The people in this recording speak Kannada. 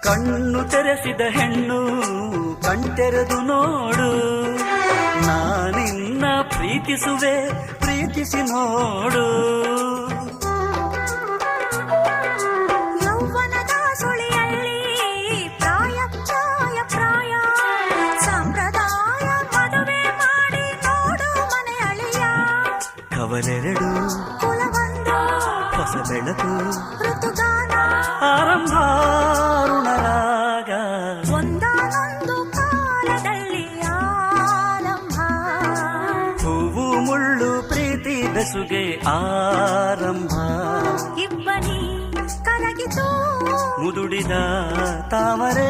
ಕಣ್ಣು ತೆರೆಸಿದ ಹೆಣ್ಣು ಕಣ್ತೆರೆದು ನೋಡು, ನಾನಿನ್ನ ಪ್ರೀತಿಸುವೆ ಪ್ರೀತಿಸಿ ನೋಡು. ಯೌವನದ ಸುಳಿಯಲ್ಲಿ ಪ್ರಾಯ ಪ್ರಾಯ ಪ್ರಾಯ ಸಂಪ್ರದಾಯ ಮದುವೆ ಮಾಡಿ ನೋಡು ಮನೆ ಅಳಿಯ. ಕವಲೆರಡು ಕುಲವೊಂದು ಹೊಸ ಬೆಳಕು ಋತುಗಾನ ಆರಂಭ ಋಣರಾಗ ಒಂದಾನೊಂದು ಕಾಲದಲ್ಲಿ ಆರಂಭ. ಹೂವು ಮುಳ್ಳು ಪ್ರೀತಿ ಬೆಸುಗೆ ಆರಂಭ. ಇಬ್ಬನಿ ಕರಗಿತು ಮುದುಡಿದ ತಾವರೆ